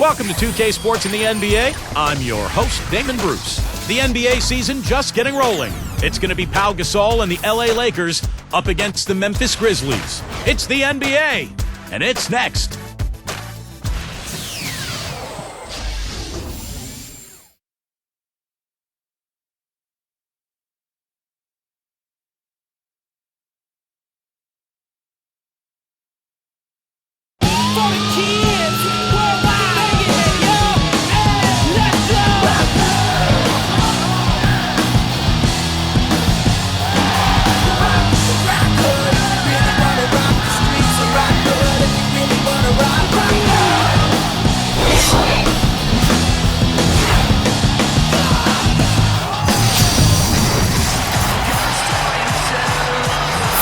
Welcome to 2K Sports in the NBA. I'm your host, Damon Bruce. The NBA season just getting rolling. It's going to be Pau Gasol and the LA Lakers up against the Memphis Grizzlies. It's the NBA, and it's next.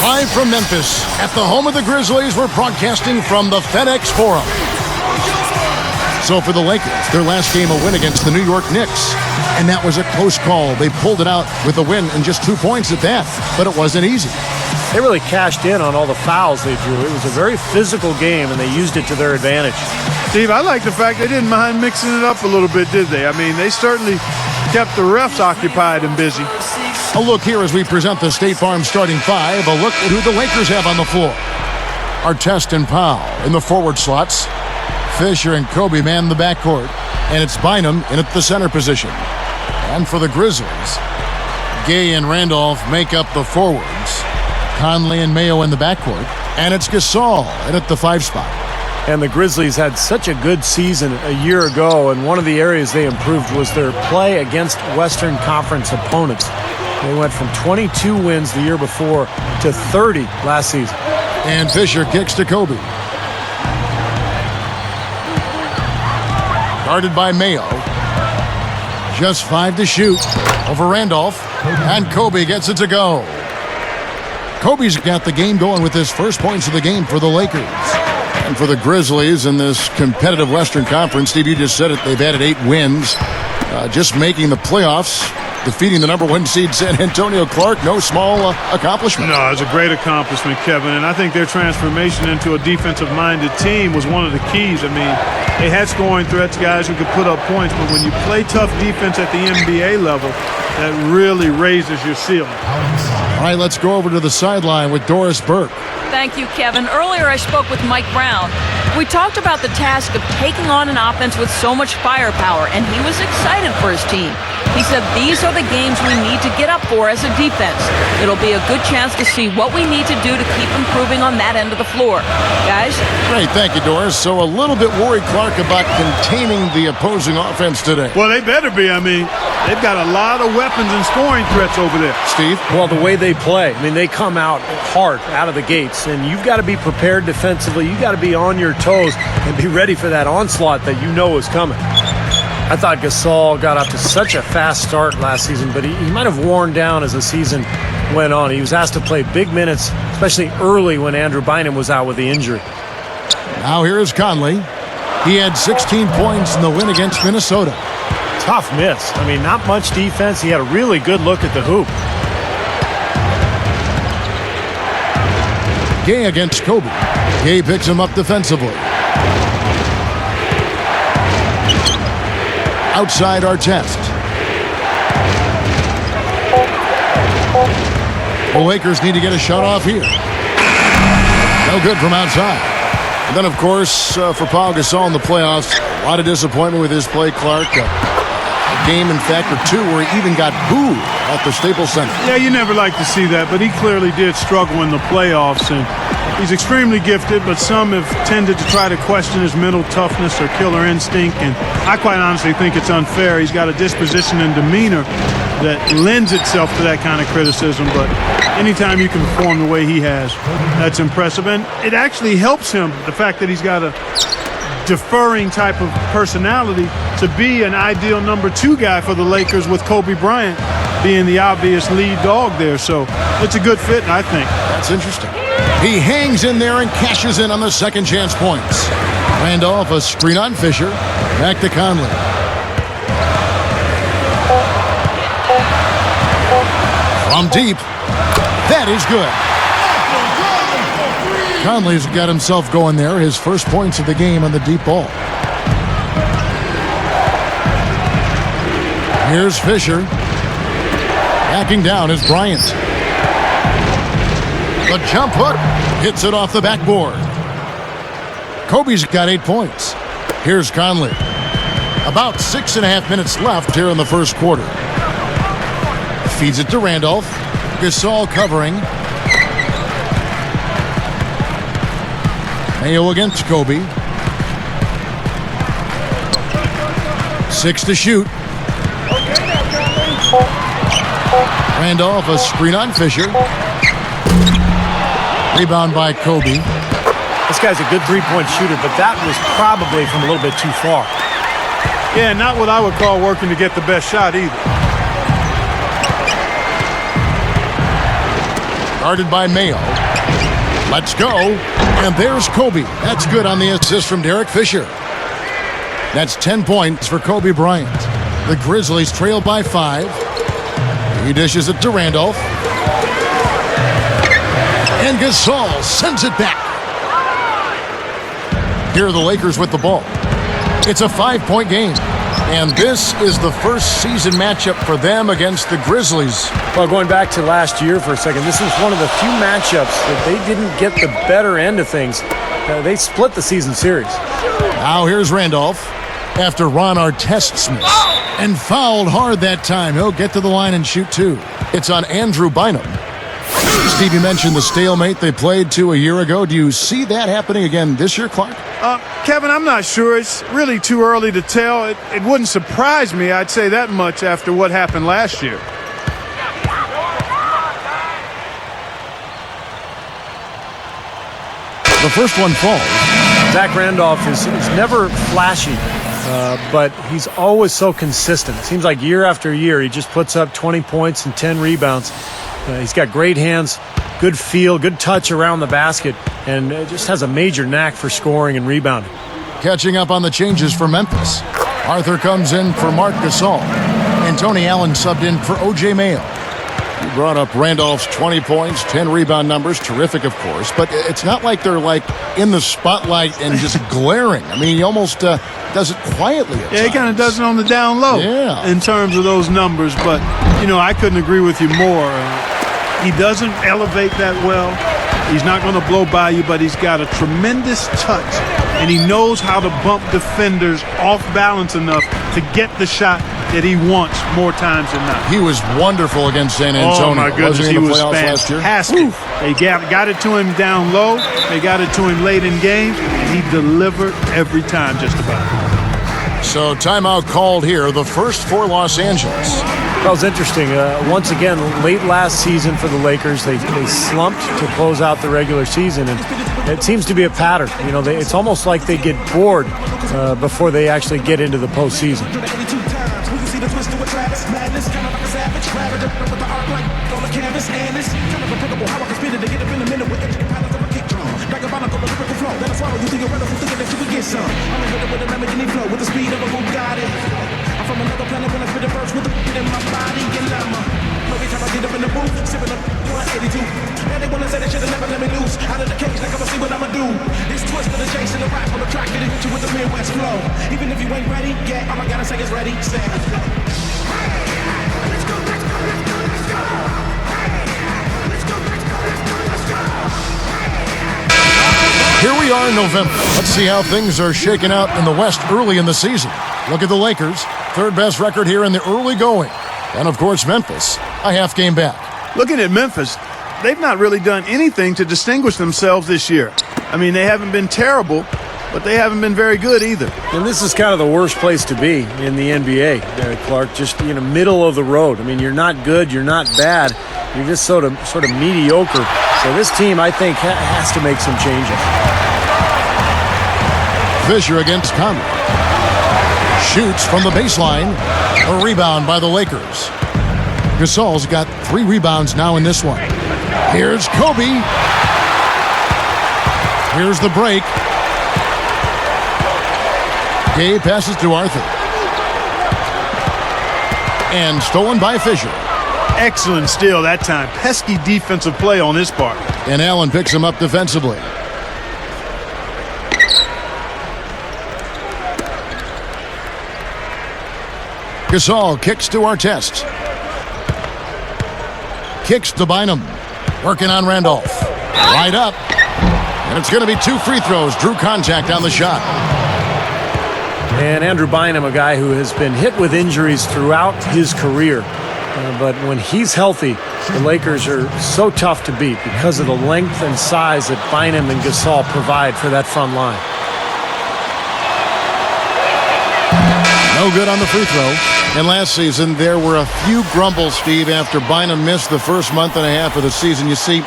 Live from Memphis, at the home of the Grizzlies, we're broadcasting from the FedEx Forum. So for the Lakers, their last game a win against the New York Knicks. And that was a close call. They pulled it out with a win and just 2 points at that. But it wasn't easy. They really cashed in on all the fouls they drew. It was a very physical game, and they used it to their advantage. Steve, I like the fact they didn't mind mixing it up a little bit, did they? I mean, they certainly kept the refs occupied and busy. A look here as we present the State Farm starting five. A look at who the Lakers have on the floor. Artest and Powell in the forward slots. Fisher and Kobe man the backcourt. And it's Bynum in at the center position. And for the Grizzlies, Gay and Randolph make up the forwards. Conley and Mayo in the backcourt. And it's Gasol in at the 5 spot. And the Grizzlies had such a good season a year ago, and one of the areas they improved was their play against Western Conference opponents. They went from 22 wins the year before to 30 last season. And Fisher kicks to Kobe. Guarded by Mayo. Just 5 to shoot over Randolph. And Kobe gets it to go. Kobe's got the game going with his first points of the game for the Lakers. And for the Grizzlies in this competitive Western Conference, Steve, you just said it, they've added 8 wins. Just making the playoffs, defeating the number 1 seed San Antonio Clark, no small accomplishment. No, it's a great accomplishment, Kevin, and I think their transformation into a defensive-minded team was one of the keys. I mean, they had scoring threats, guys who could put up points, but when you play tough defense at the NBA level, that really raises your ceiling. All right, let's go over to the sideline with Doris Burke. Thank you, Kevin. Earlier, I spoke with Mike Brown. We talked about the task of taking on an offense with so much firepower, and he was excited for his team. He said these are the games we need to get up for as a defense. It'll be a good chance to see what we need to do to keep improving on that end of the floor. Guys? Great, thank you, Doris. So a little bit worried, Clark, about containing the opposing offense today. Well, they better be. I mean, they've got a lot of weapons and scoring threats over there. Steve? Well, the way they play, I mean, they come out hard out of the gates, and you've got to be prepared defensively. You've got to be on your toes and be ready for that onslaught that you know is coming. I thought Gasol got off to such a fast start last season, but he might have worn down as the season went on. He was asked to play big minutes, especially early when Andrew Bynum was out with the injury. Now here is Conley. He had 16 points in the win against Minnesota. Tough miss. I mean, not much defense. He had a really good look at the hoop. Gay against Kobe. Gay picks him up defensively. Outside Artest. The Lakers need to get a shot off here. No good from outside. And then, of course, for Pau Gasol in the playoffs, a lot of disappointment with his play, Clark. A game, in fact, or 2 where he even got booed at the Staples Center. Yeah, you never like to see that, but he clearly did struggle in the playoffs, and he's extremely gifted, but some have tended to try to question his mental toughness or killer instinct, and I quite honestly think it's unfair. He's got a disposition and demeanor that lends itself to that kind of criticism, but anytime you can perform the way he has, that's impressive, and it actually helps him, the fact that he's got a deferring type of personality, to be an ideal number 2 guy for the Lakers, with Kobe Bryant being the obvious lead dog there. So it's a good fit, I think. That's interesting. He hangs in there and cashes in on the second chance points. Randolph, a screen on Fisher. Back to Conley. From deep. That is good. Conley's got himself going there. His first points of the game on the deep ball. Here's Fisher. Backing down is Bryant. The jump hook hits it off the backboard. Kobe's got 8 points. Here's Conley. About 6.5 minutes left here in the first quarter. Feeds it to Randolph. Gasol covering. Mayo against Kobe. 6 to shoot. Randolph, a screen on Fisher. Rebound by Kobe. This guy's a good three-point shooter, but that was probably from a little bit too far. Yeah, not what I would call working to get the best shot either. Guarded by Mayo. Let's go. And there's Kobe. That's good on the assist from Derek Fisher. That's 10 points for Kobe Bryant. The Grizzlies trail by 5. He dishes it to Randolph. And Gasol sends it back. Here are the Lakers with the ball. It's a 5-point game. And this is the first season matchup for them against the Grizzlies. Well, going back to last year for a second, this was one of the few matchups that they didn't get the better end of things. They split the season series. Now here's Randolph after Ron Artest missed. And fouled hard that time. He'll get to the line and shoot 2. It's on Andrew Bynum. Steve, you mentioned the stalemate they played to a year ago. Do you see that happening again this year, Clark? Kevin, I'm not sure. It's really too early to tell. It wouldn't surprise me, I'd say that much, after what happened last year. The first one falls. Zach Randolph is never flashy, but he's always so consistent. It seems like year after year, he just puts up 20 points and 10 rebounds. He's got great hands, good feel, good touch around the basket, and just has a major knack for scoring and rebounding. Catching up on the changes for Memphis. Arthur comes in for Marc Gasol. And Tony Allen subbed in for O.J. Mayo. You brought up Randolph's 20 points, 10 rebound numbers. Terrific, of course. But it's not like they're, in the spotlight and just glaring. I mean, he almost does it quietly at times. He kind of does it on the down low in terms of those numbers. But, I couldn't agree with you more. He doesn't elevate that well. He's not going to blow by you, but he's got a tremendous touch. And he knows how to bump defenders off balance enough to get the shot that he wants more times than not. He was wonderful against San Antonio. Oh, my goodness, he was fantastic. They got it to him down low. They got it to him late in games, and he delivered every time just about. So timeout called here, the first for Los Angeles. That was interesting. Once again, late last season for the Lakers, they slumped to close out the regular season, and it seems to be a pattern. It's almost like they get bored before they actually get into the postseason. From another planet when I spit a verse with the in my body and every time I get up in the booth, sipping up 182. Man, they wanna say they should've never let me loose out of the cage, like I'ma see what I'ma do. This twist of the chase and the rap on the track, get into with the Midwest flow. Even if you ain't ready, yeah, all I gotta say is ready, set. Let's go, let's go, let's go, let's go. Let's go, let's go, let's go, let's go. Here we are in November. Let's see how things are shaking out in the West early in the season. Look at the Lakers, third best record here in the early going. And, of course, Memphis, a half game back. Looking at Memphis, they've not really done anything to distinguish themselves this year. I mean, they haven't been terrible, but they haven't been very good either. And this is kind of the worst place to be in the NBA, Clark, just middle of the road. I mean, you're not good, you're not bad, you're just sort of mediocre. So this team, I think, has to make some changes. Fisher against Conley. Shoots from the baseline. A rebound by the Lakers. Gasol's got 3 rebounds now in this one. Here's Kobe. Here's the break. Gay passes to Arthur. And stolen by Fisher. Excellent steal that time. Pesky defensive play on his part. And Allen picks him up defensively. Gasol kicks to Artest. Kicks to Bynum. Working on Randolph. Right up. And it's going to be 2 free throws. Drew contact on the shot. And Andrew Bynum, a guy who has been hit with injuries throughout his career. But when he's healthy, the Lakers are so tough to beat because of the length and size that Bynum and Gasol provide for that front line. No good on the free throw. And last season, there were a few grumbles, Steve, after Bynum missed the first month and a half of the season. You see,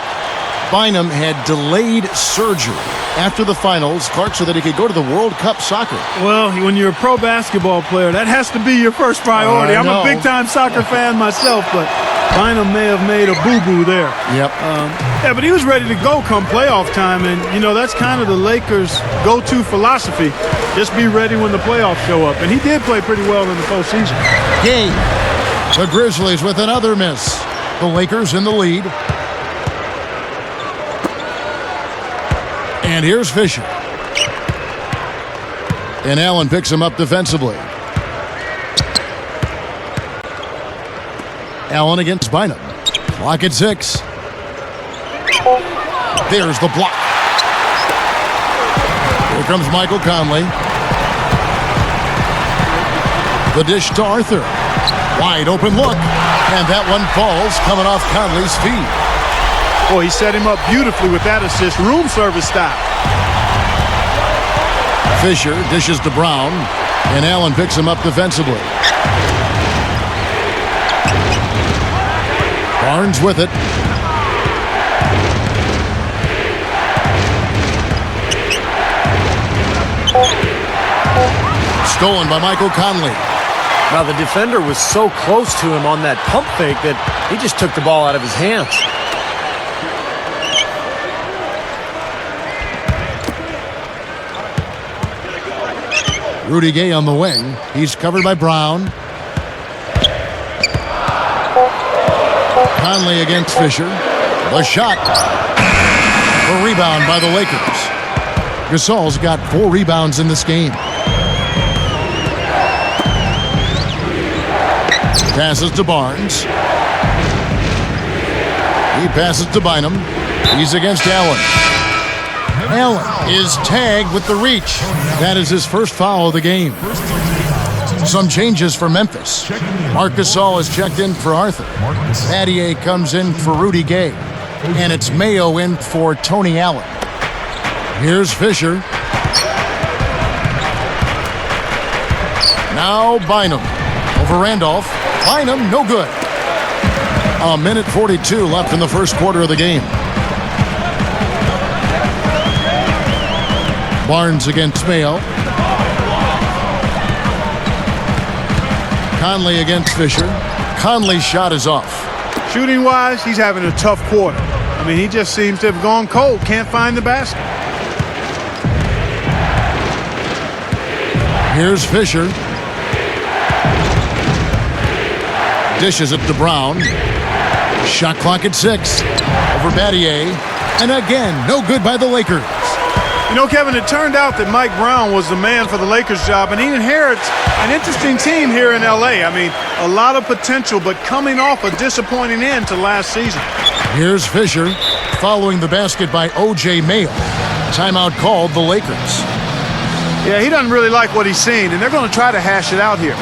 Bynum had delayed surgery after the finals, Clark, so that he could go to the World Cup soccer. Well, when you're a pro basketball player, that has to be your first priority. I'm a big-time soccer fan myself, but Bynum may have made a boo-boo there. Yep. Yeah, but he was ready to go come playoff time, and, you know, that's kind of the Lakers' go-to philosophy. Just be ready when the playoffs show up. And he did play pretty well in the postseason. Game. The Grizzlies with another miss. The Lakers in the lead. And here's Fisher. And Allen picks him up defensively. Allen against Bynum. Clock at 6. There's the block. Here comes Michael Conley. The dish to Arthur. Wide open look. And that one falls coming off Conley's feet. Boy, he set him up beautifully with that assist. Room service style. Fisher dishes to Brown. And Allen picks him up defensively. Barnes with it. Stolen by Michael Conley. Now, the defender was so close to him on that pump fake that he just took the ball out of his hands. Rudy Gay on the wing. He's covered by Brown. Conley against Fisher. The shot. The rebound by the Lakers. Gasol's got 4 rebounds in this game. Passes to Barnes. He passes to Bynum. He's against Allen. Allen is tagged with the reach. That is his first foul of the game. Some changes for Memphis. Marc Gasol is checked in for Arthur. Battier comes in for Rudy Gay. And it's Mayo in for Tony Allen. Here's Fisher. Now Bynum. Over Randolph. Bynum, no good. A minute 42 left in the first quarter of the game. Barnes against Mayo. Conley against Fisher. Conley's shot is off. Shooting-wise, he's having a tough quarter. I mean, he just seems to have gone cold. Can't find the basket. Here's Fisher. Dishes it to Brown. Shot clock at 6. Over Battier. And again, no good by the Lakers. You know, Kevin, it turned out that Mike Brown was the man for the Lakers job, and he inherits an interesting team here in L.A. I mean, a lot of potential, but coming off a disappointing end to last season. Here's Fisher following the basket by O.J. Mayo. Timeout called the Lakers. Yeah, he doesn't really like what he's seen, and they're going to try to hash it out here.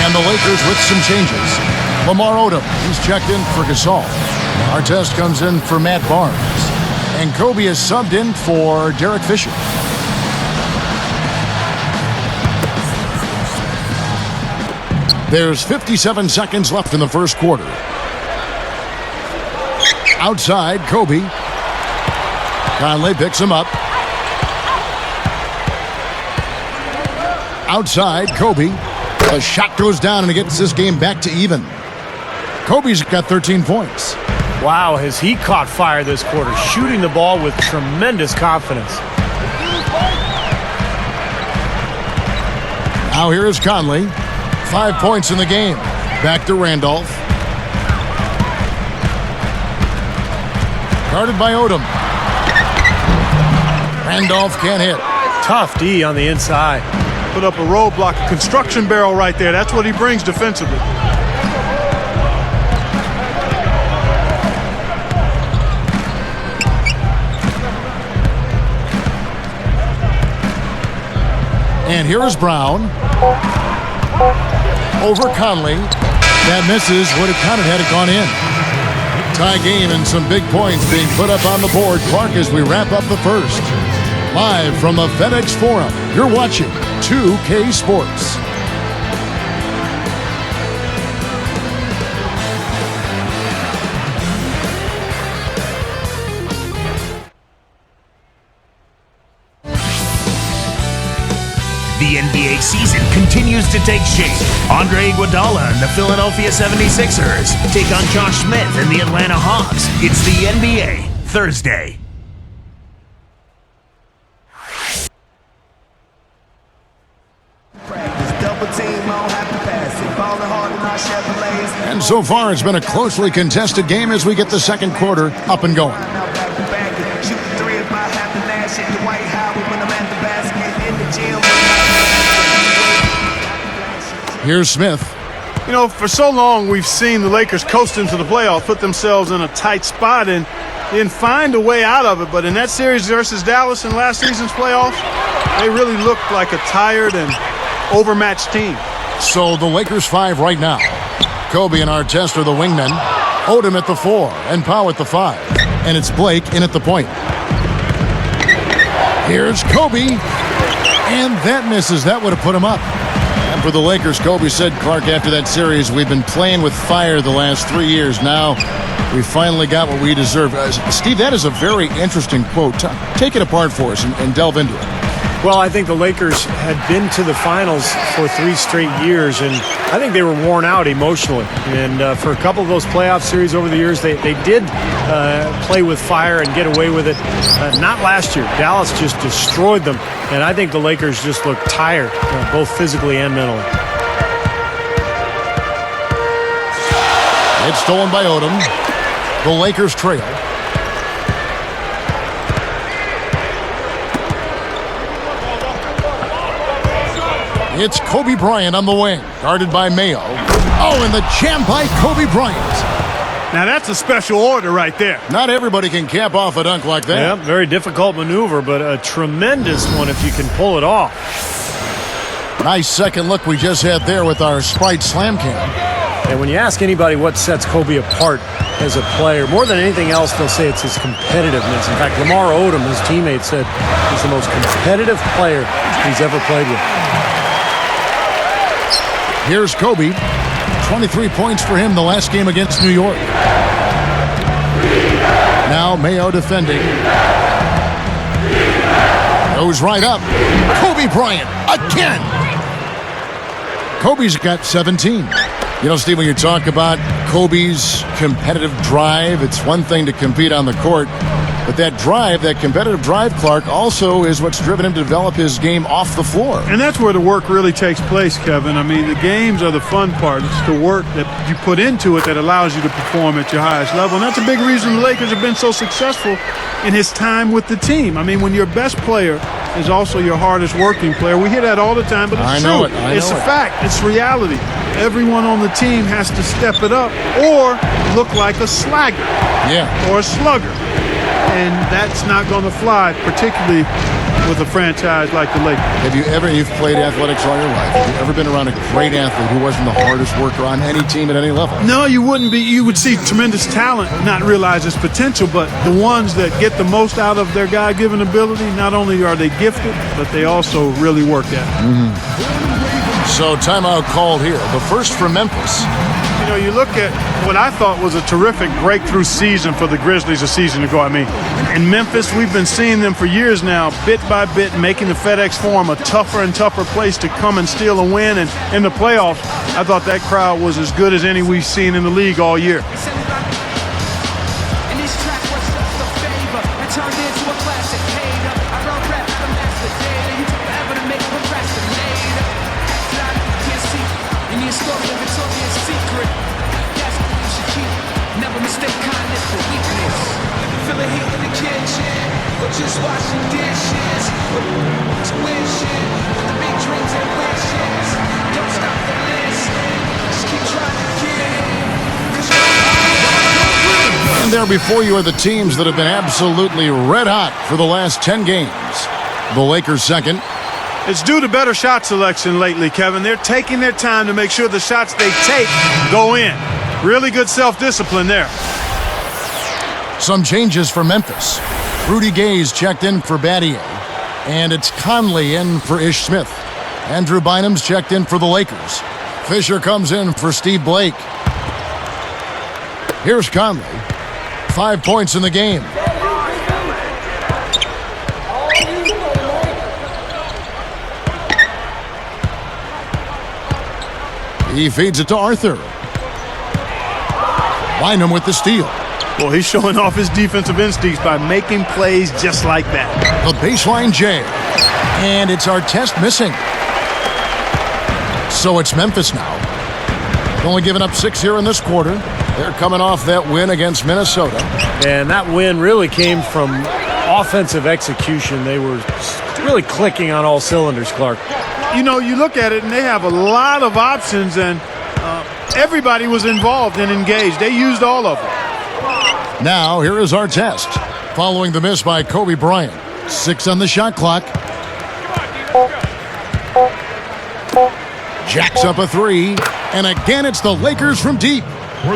And the Lakers with some changes. Lamar Odom, he's checked in for Gasol. Artest comes in for Matt Barnes. And Kobe is subbed in for Derek Fisher. There's 57 seconds left in the first quarter. Outside, Kobe. Conley picks him up. Outside, Kobe. The shot goes down and it gets this game back to even. Kobe's got 13 points. Wow, has he caught fire this quarter, shooting the ball with tremendous confidence. Now here is Conley. 5 points in the game. Back to Randolph. Guarded by Odom. Randolph can't hit. Tough D on the inside. Put up a roadblock, a construction barrel right there. That's what he brings defensively. And here is Brown. Over Conley. That misses. Would have counted had it gone in. Tie game and some big points being put up on the board. Clark, as we wrap up the first. Live from the FedEx Forum, you're watching 2K Sports. The NBA season continues to take shape. Andre Iguodala and the Philadelphia 76ers take on Josh Smith and the Atlanta Hawks. It's the NBA Thursday. And so far, it's been a closely contested game as we get the second quarter up and going. Here's Smith. You know, for so long we've seen the Lakers coast into the playoffs, put themselves in a tight spot and then find a way out of it. But in that series versus Dallas in last season's playoffs, they really looked like a tired and overmatched team. So the Lakers 5 right now. Kobe and Artest are the wingmen. Odom at the 4 and Powell at the 5. And it's Blake in at the point. Here's Kobe. And that misses. That would have put him up. And for the Lakers, Kobe said, Clark, after that series, we've been playing with fire the last 3 years. Now we finally got what we deserve. Steve, that is a very interesting quote. Take it apart for us and delve into it. Well, I think the Lakers had been to the finals for 3 straight years, and I think they were worn out emotionally. And for a couple of those playoff series over the years, they did play with fire and get away with it. Not last year. Dallas just destroyed them, and I think the Lakers just looked tired, both physically and mentally. It's stolen by Odom. The Lakers trail. It's Kobe Bryant on the wing, guarded by Mayo. Oh, and the jam by Kobe Bryant. Now that's a special order right there. Not everybody can cap off a dunk like that. Yeah, very difficult maneuver, but a tremendous one if you can pull it off. Nice second look we just had there with our Sprite Slam Cam. And when you ask anybody what sets Kobe apart as a player, more than anything else, they'll say it's his competitiveness. In fact, Lamar Odom, his teammate, said he's the most competitive player he's ever played with. Here's Kobe. 23 points for him the last game against New York. Now Mayo defending. Goes right up. Kobe Bryant again. Kobe's got 17. You know, Steve, when you talk about Kobe's competitive drive, it's one thing to compete on the court, but that drive, that competitive drive, Clark, also is what's driven him to develop his game off the floor. And that's where the work really takes place, Kevin. I mean, the games are the fun part. It's the work that you put into it that allows you to perform at your highest level. And that's a big reason the Lakers have been so successful in his time with the team. I mean, when your best player is also your hardest working player, we hear that all the time, but it's true. It's a fact. It's reality. Everyone on the team has to step it up or look like a slagger or a slugger. And that's not going to fly, particularly with a franchise like the Lakers. You've played athletics all your life. Have you ever been around a great athlete who wasn't the hardest worker on any team at any level? No, you wouldn't be. You would see tremendous talent, not realize its potential, but the ones that get the most out of their God-given ability, not only are they gifted, but they also really work at it. So timeout called here. The first for Memphis. You know, you look at what I thought was a terrific breakthrough season for the Grizzlies a season ago. I mean, in Memphis, we've been seeing them for years now, bit by bit, making the FedEx Forum a tougher and tougher place to come and steal a win. And in the playoffs, I thought that crowd was as good as any we've seen in the league all year. Just washing dishes, tuition, the big dreams and wishes. Don't stop the listening, just keep trying to get. And there before you are the teams that have been absolutely red hot for the last 10 games. The Lakers second. It's due to better shot selection lately, Kevin. They're taking their time to make sure the shots they take go in. Really good self-discipline there. Some changes for Memphis. Rudy Gay's checked in for Battier, and it's Conley in for Ish Smith. Andrew Bynum's checked in for the Lakers. Fisher comes in for Steve Blake. Here's Conley. 5 points in the game. He feeds it to Arthur. Bynum with the steal. Well, he's showing off his defensive instincts by making plays just like that. The baseline J. And it's Artest missing. So it's Memphis now. Only giving up 6 here in this quarter. They're coming off that win against Minnesota. And that win really came from offensive execution. They were really clicking on all cylinders, Clark. You know, you look at it and they have a lot of options, and everybody was involved and engaged. They used all of them. Now, here is Artest, following the miss by Kobe Bryant. 6 on the shot clock. Jacks up a 3, and again it's the Lakers from deep.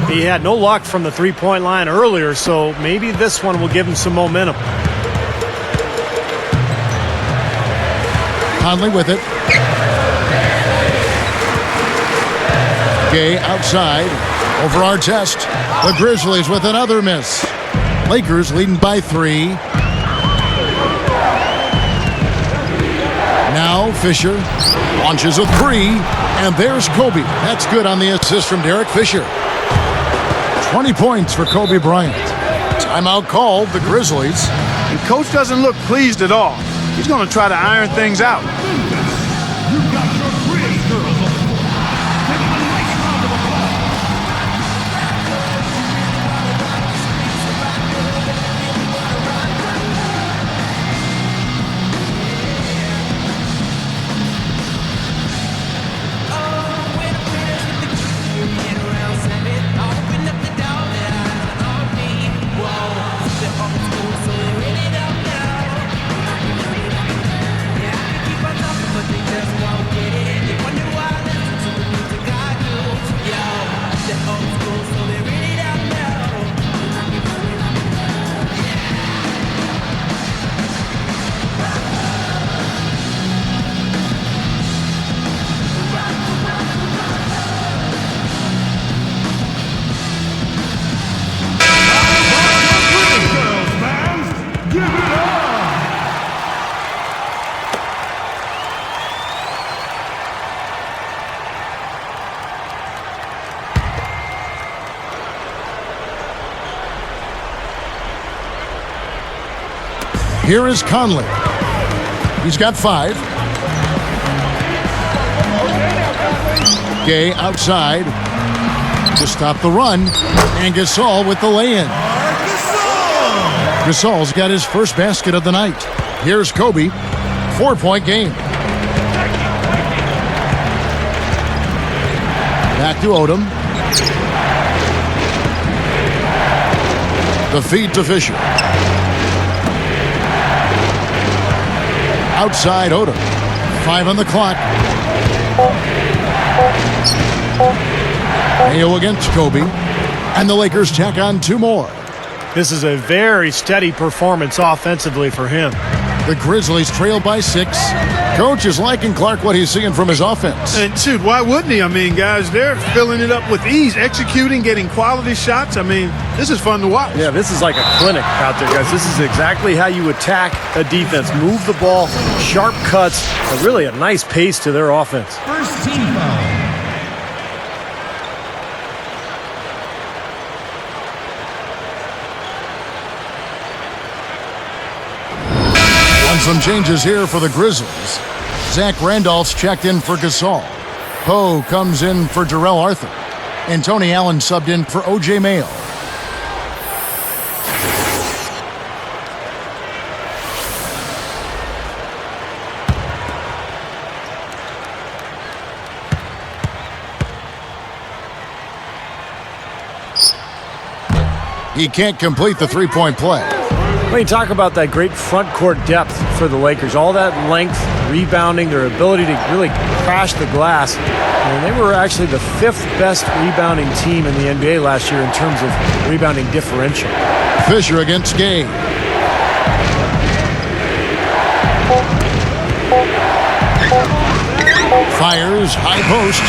He had no luck from the three-point line earlier, so maybe this one will give him some momentum. Conley with it. Gay outside. Over Artest. The Grizzlies with another miss. Lakers leading by 3. Now Fisher launches a 3. And there's Kobe. That's good on the assist from Derek Fisher. 20 points for Kobe Bryant. Timeout called, the Grizzlies. And coach doesn't look pleased at all. He's going to try to iron things out. Here is Conley. He's got 5. Gay outside to stop the run. And Gasol with the lay-in. Gasol's got his first basket of the night. Here's Kobe. 4-point game. Back to Odom. The feed to Fisher. Outside Odom. 5 on the clock. Mayo against Kobe. And the Lakers tack on 2 more. This is a very steady performance offensively for him. The Grizzlies trail by 6. Coach is liking Clark what he's seeing from his offense. And shoot, why wouldn't he? I mean, guys, they're filling it up with ease, executing, getting quality shots. I mean, this is fun to watch. Yeah, this is like a clinic out there, guys. This is exactly how you attack a defense. Move the ball, sharp cuts, and really a nice pace to their offense. First team foul. Some changes here for the Grizzlies. Zach Randolph's checked in for Gasol. Poe comes in for Jarrell Arthur. And Tony Allen subbed in for O.J. Mayo. He can't complete the three-point play. When you talk about that great front court depth for the Lakers, all that length, rebounding, their ability to really crash the glass. And they were actually the 5th best rebounding team in the NBA last year in terms of rebounding differential. Fisher against Gay. Fires, high post.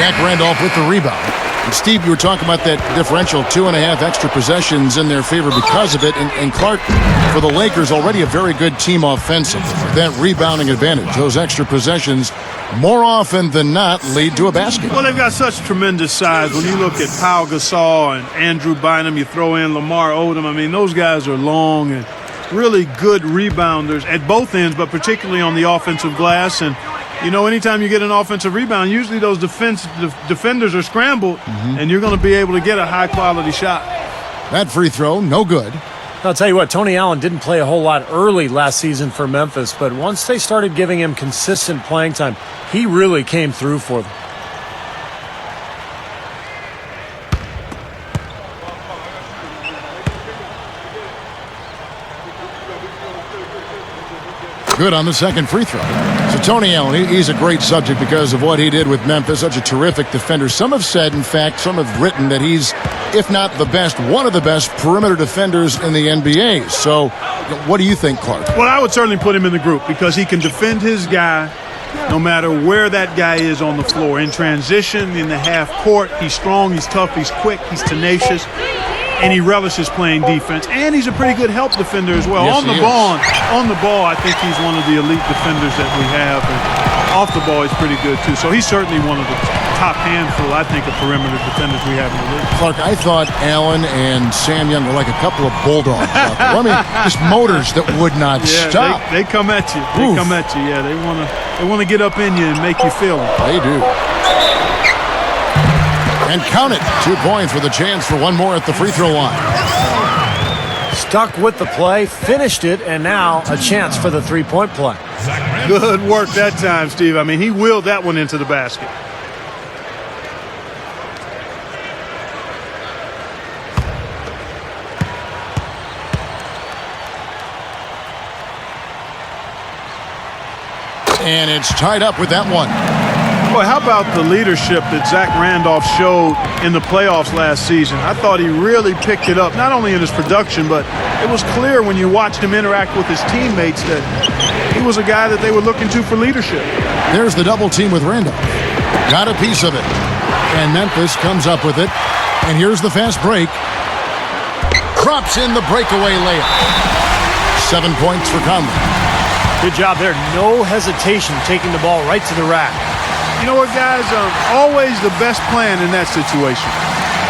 Zach Randolph with the rebound. And Steve, you were talking about that differential, 2.5 extra possessions in their favor because of it. And Clark, for the Lakers, already a very good team offensively. That rebounding advantage, those extra possessions, more often than not, lead to a basket. Well, they've got such tremendous size. When you look at Pau Gasol and Andrew Bynum, you throw in Lamar Odom. I mean, those guys are long and really good rebounders at both ends, but particularly on the offensive glass. And you know, anytime you get an offensive rebound, usually those defenders are scrambled, and you're going to be able to get a high-quality shot. That free throw, no good. I'll tell you what, Tony Allen didn't play a whole lot early last season for Memphis, but once they started giving him consistent playing time, he really came through for them. Good on the second free throw. So Tony Allen, he's a great subject because of what he did with Memphis, such a terrific defender. Some have said, in fact, some have written that he's, if not the best, one of the best perimeter defenders in the NBA. So what do you think, Clark? Well, I would certainly put him in the group because he can defend his guy no matter where that guy is on the floor. In transition, in the half court, he's strong, he's tough, he's quick, he's tenacious. And he relishes playing defense, and he's a pretty good help defender as well. Yes, on the ball, I think he's one of the elite defenders that we have, and off the ball, he's pretty good too. So he's certainly one of the top handful, I think, of perimeter defenders we have in the league. Clark, I thought Allen and Sam Young were like a couple of bulldogs out there. I mean, just motors that would not stop. They come at you. They come at you. Yeah, they want to get up in you and make you feel it. They do. And count it. 2 points with a chance for one more at the free throw line. Stuck with the play, finished it, and now a chance for the three-point play. Good work that time, Steve. I mean, he willed that one into the basket. And it's tied up with that one. Boy, how about the leadership that Zach Randolph showed in the playoffs last season? I thought he really picked it up, not only in his production, but it was clear when you watched him interact with his teammates that he was a guy that they were looking to for leadership. There's the double team with Randolph. Got a piece of it. And Memphis comes up with it. And here's the fast break. Drops in the breakaway layup. 7 points for Conley. Good job there. No hesitation taking the ball right to the rack. You know what, guys? Always the best plan in that situation.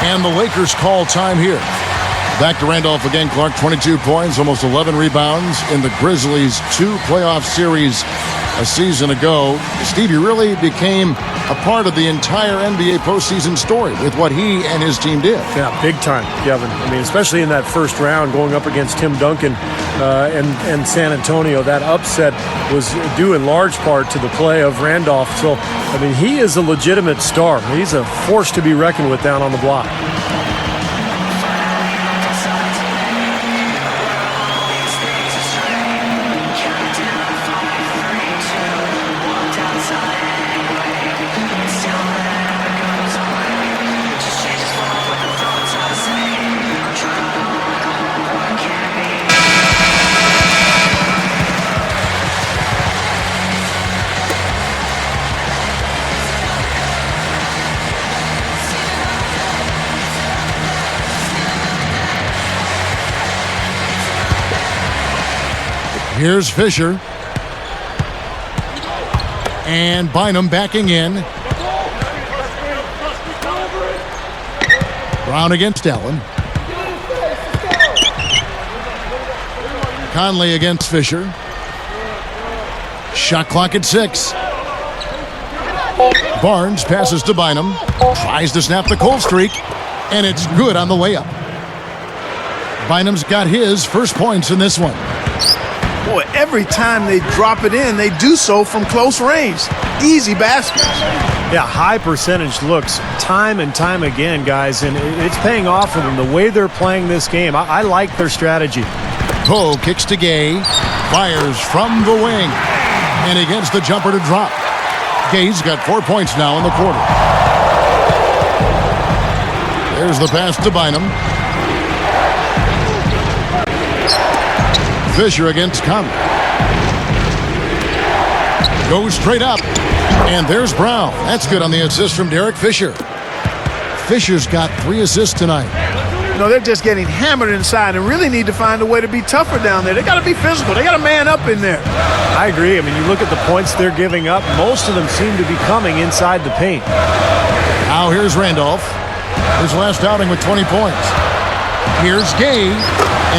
And the Lakers call time here. Back to Randolph again, Clark. 22 points, almost 11 rebounds in the Grizzlies' 2 playoff series a season ago. Steve, he really became a part of the entire NBA postseason story with what he and his team did. Yeah, big time, Kevin. I mean, especially in that first round going up against Tim Duncan and San Antonio. That upset was due in large part to the play of Randolph. So, I mean, he is a legitimate star. He's a force to be reckoned with down on the block. Here's Fisher. And Bynum backing in. Brown against Allen. Conley against Fisher. Shot clock at 6. Barnes passes to Bynum. Tries to snap the cold streak. And it's good on the layup. Bynum's got his first points in this one. Boy, every time they drop it in, they do so from close range. Easy baskets. Yeah, high percentage looks time and time again, guys, and it's paying off for them the way they're playing this game. I like their strategy. Poe kicks to Gay. Fires from the wing. And he gets the jumper to drop. Gay's got 4 points now in the quarter. There's the pass to Bynum. Fisher against Conley. Goes straight up. And there's Brown. That's good on the assist from Derek Fisher. Fisher's got 3 assists tonight. You know, they're just getting hammered inside and really need to find a way to be tougher down there. They got to be physical. They got to man up in there. I agree. I mean, you look at the points they're giving up. Most of them seem to be coming inside the paint. Now here's Randolph. His last outing with 20 points. Here's Gay.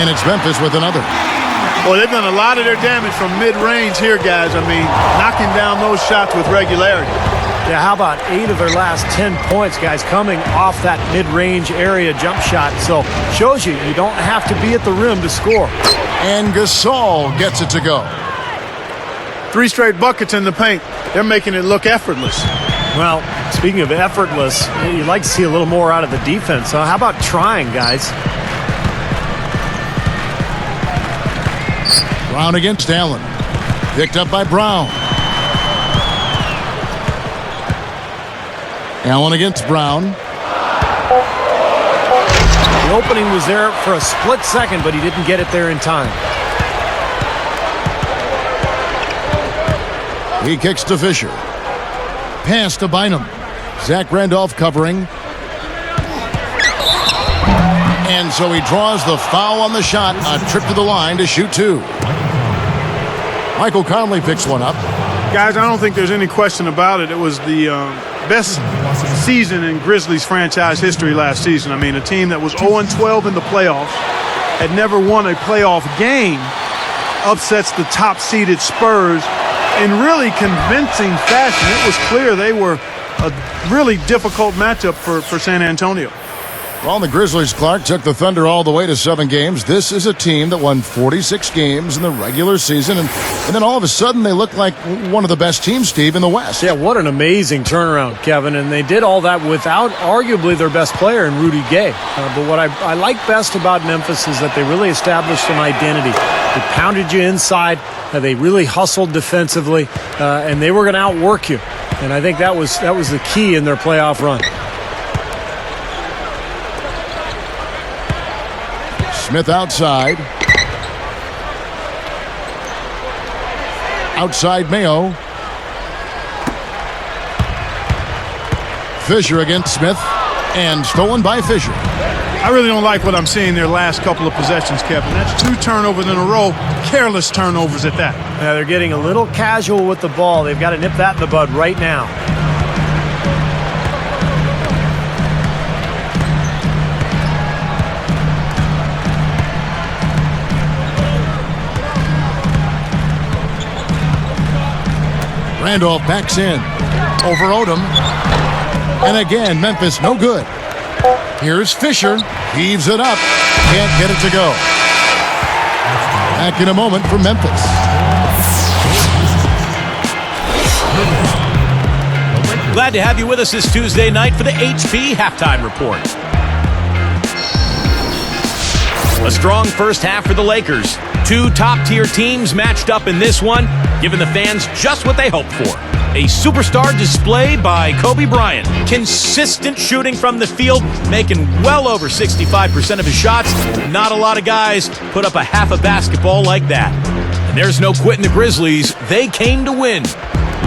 And it's Memphis with another. Boy, they've done a lot of their damage from mid-range here, guys. I mean, knocking down those shots with regularity. Yeah, how about 8 of their last 10 points, guys, coming off that mid-range area jump shot. So shows you don't have to be at the rim to score. And Gasol gets it to go. 3 straight buckets in the paint. They're making it look effortless. Well, speaking of effortless, you'd like to see a little more out of the defense. So how about trying, guys? Brown against Allen. Picked up by Brown. Allen against Brown. The opening was there for a split second, but he didn't get it there in time. He kicks to Fisher. Pass to Bynum. Zach Randolph covering. And so he draws the foul on the shot. A trip to the line to shoot 2. Michael Conley picks one up. Guys, I don't think there's any question about it. It was the best season in Grizzlies franchise history last season. I mean, a team that was 0-12 in the playoffs, had never won a playoff game, upsets the top-seeded Spurs in really convincing fashion. It was clear they were a really difficult matchup for San Antonio. Well, the Grizzlies, Clark, took the Thunder all the way to 7 games. This is a team that won 46 games in the regular season, and then all of a sudden they look like one of the best teams, Steve, in the West. Yeah, what an amazing turnaround, Kevin, and they did all that without arguably their best player in Rudy Gay. But what I like best about Memphis is that they really established an identity. They pounded you inside, they really hustled defensively, and they were going to outwork you. And I think that was the key in their playoff run. Smith outside. Outside Mayo. Fisher against Smith. And stolen by Fisher. I really don't like what I'm seeing their last couple of possessions, Kevin. That's 2 turnovers in a row. Careless turnovers at that. Yeah, they're getting a little casual with the ball. They've got to nip that in the bud right now. Randolph backs in. Over Odom. And again, Memphis no good. Here's Fisher. Heaves it up. Can't get it to go. Back in a moment for Memphis. Glad to have you with us this Tuesday night for the HP Halftime Report. A strong first half for the Lakers. 2 top-tier teams matched up in this one, giving the fans just what they hoped for. A superstar display by Kobe Bryant. Consistent shooting from the field, making well over 65% of his shots. Not a lot of guys put up a half a basketball like that. And there's no quitting the Grizzlies. They came to win.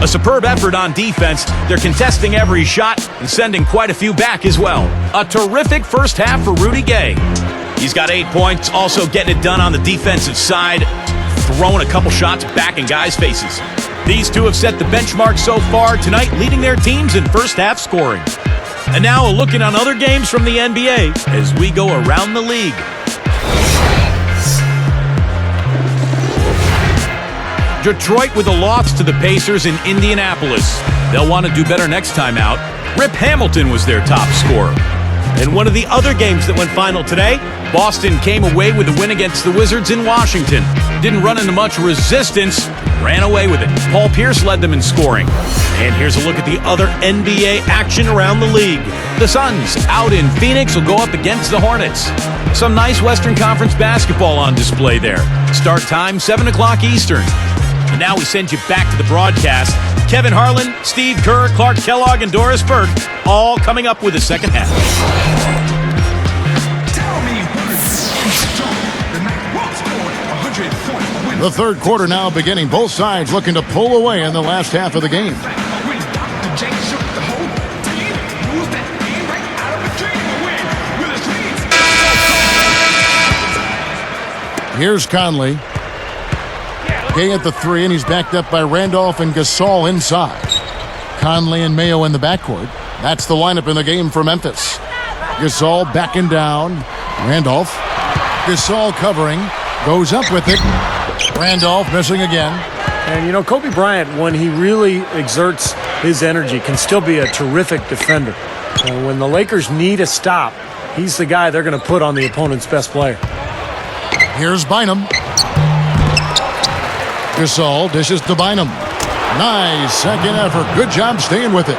A superb effort on defense. They're contesting every shot and sending quite a few back as well. A terrific first half for Rudy Gay. He's got 8 points, also getting it done on the defensive side. throwing a couple shots back in guys' faces. These two have set the benchmark so far tonight, leading their teams in first half scoring. And now a look in on other games from the NBA as we go around the league. Detroit with a loss to the Pacers in Indianapolis. They'll want to do better next time out. Rip Hamilton was their top scorer. In one of the other games that went final today, Boston came away with a win against the Wizards in Washington. Didn't run into much resistance, ran away with it. Paul Pierce led them in scoring. And here's a look at the other NBA action around the league. The Suns out in Phoenix will go up against the Hornets. Some nice Western Conference basketball on display there. Start time 7 o'clock Eastern. And now we send you back to the broadcast. Kevin Harlan, Steve Kerr, Clark Kellogg, and Doris Burke all coming up with the second half. The third quarter now beginning. Both sides looking to pull away in the last half of the game. Here's Conley. Gay at the three, and he's backed up by Randolph and Gasol inside. Conley and Mayo in the backcourt. That's the lineup in the game for Memphis. Gasol backing down. Randolph. Gasol covering. Goes up with it. Randolph missing again. And, you know, Kobe Bryant, when he really exerts his energy, can still be a terrific defender. And when the Lakers need a stop, he's the guy they're going to put on the opponent's best player. Here's Bynum. Gasol dishes to Bynum. Nice second effort. Good job staying with it.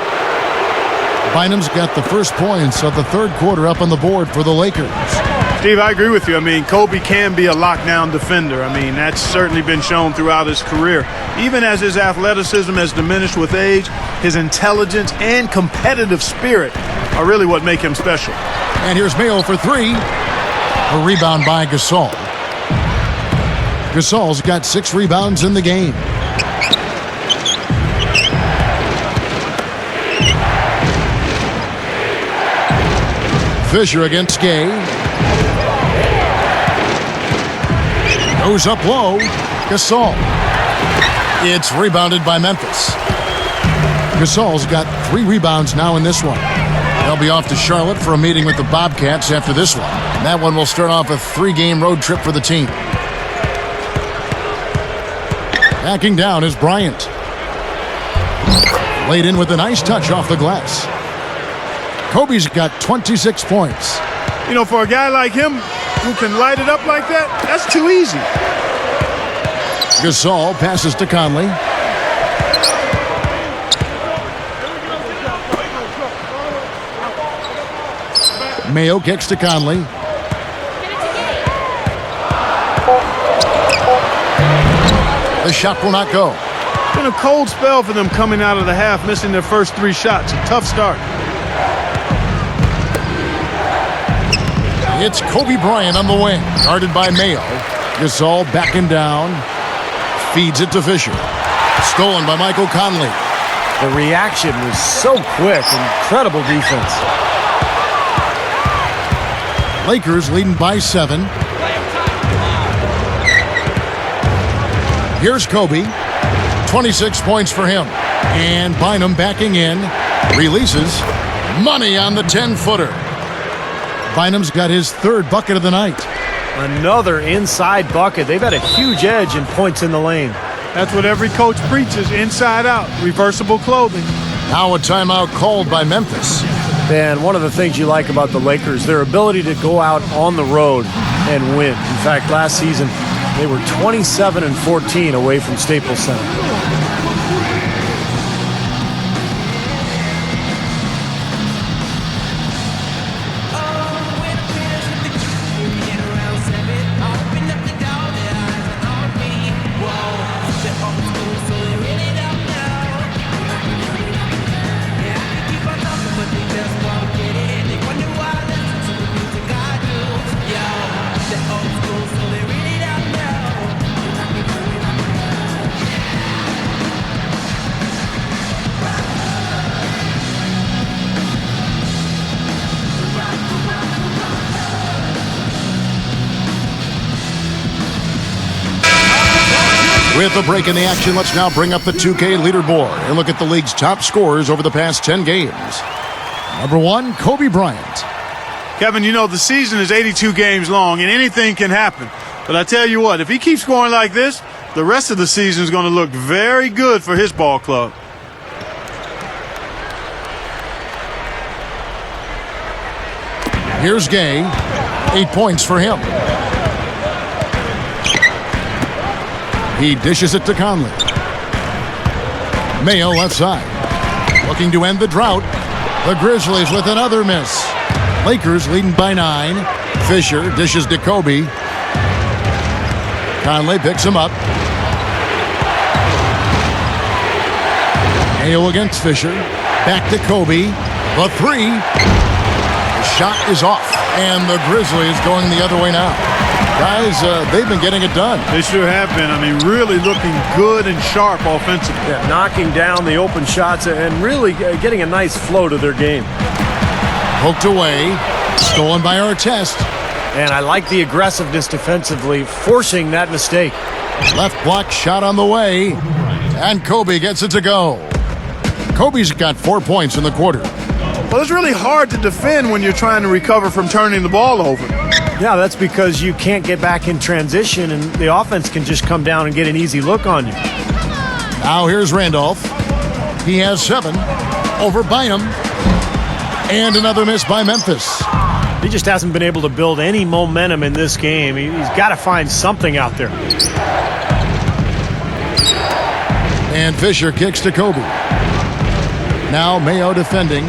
Bynum's got the first points of the third quarter up on the board for the Lakers. Steve, I agree with you. I mean, Kobe can be a lockdown defender. I mean, that's certainly been shown throughout his career. Even as his athleticism has diminished with age, his intelligence and competitive spirit are really what make him special. And here's Mayo for three. A rebound by Gasol. Gasol's got 6 rebounds in the game. Fisher against Gay. Goes up low. Gasol. It's rebounded by Memphis. Gasol's got 3 rebounds now in this one. They'll be off to Charlotte for a meeting with the Bobcats after this one. And that one will start off a 3-game road trip for the team. Backing down is Bryant. Laid in with a nice touch off the glass. Kobe's got 26 points. You know, for a guy like him who can light it up like that, that's too easy. Gasol passes to Conley. Mayo kicks to Conley. The shot will not go. It's been a cold spell for them coming out of the half, missing their first 3 shots. A tough start. It's Kobe Bryant on the wing, guarded by Mayo. Gasol backing down. Feeds it to Fisher. Stolen by Michael Conley. The reaction was so quick. Incredible defense. Lakers leading by 7. Here's Kobe. 26 points for him. And Bynum backing in. Releases. Money on the 10-footer. Bynum's got his 3rd bucket of the night. Another inside bucket. They've had a huge edge in points in the lane. That's what every coach preaches, inside out, reversible clothing. Now a timeout called by Memphis. And one of the things you like about the Lakers, their ability to go out on the road and win. In fact, last season, they were 27-14 away from Staples Center. With a break in the action, let's now bring up the 2K leaderboard and look at the league's top scorers over the past 10 games. Number 1, Kobe Bryant. Kevin, you know, the season is 82 games long, and anything can happen. But I tell you what, if he keeps scoring like this, the rest of the season is going to look very good for his ball club. Here's Gay. 8 points for him. He dishes it to Conley. Mayo left side. Looking to end the drought. The Grizzlies with another miss. Lakers leading by 9. Fisher dishes to Kobe. Conley picks him up. Mayo against Fisher. Back to Kobe. The 3. The shot is off. And the Grizzlies going the other way now. Guys, they've been getting it done. They sure have been. I mean, really looking good and sharp offensively. Yeah, knocking down the open shots and really getting a nice flow to their game. Poked away. Stolen by Artest. And I like the aggressiveness defensively, forcing that mistake. Left block shot on the way. And Kobe gets it to go. Kobe's got 4 points in the quarter. Well, it's really hard to defend when you're trying to recover from turning the ball over. Yeah, that's because you can't get back in transition, and the offense can just come down and get an easy look on you. Now here's Randolph. He has 7 over Bynum. And another miss by Memphis. He just hasn't been able to build any momentum in this game. He's got to find something out there. And Fisher kicks to Kobe. Now Mayo defending.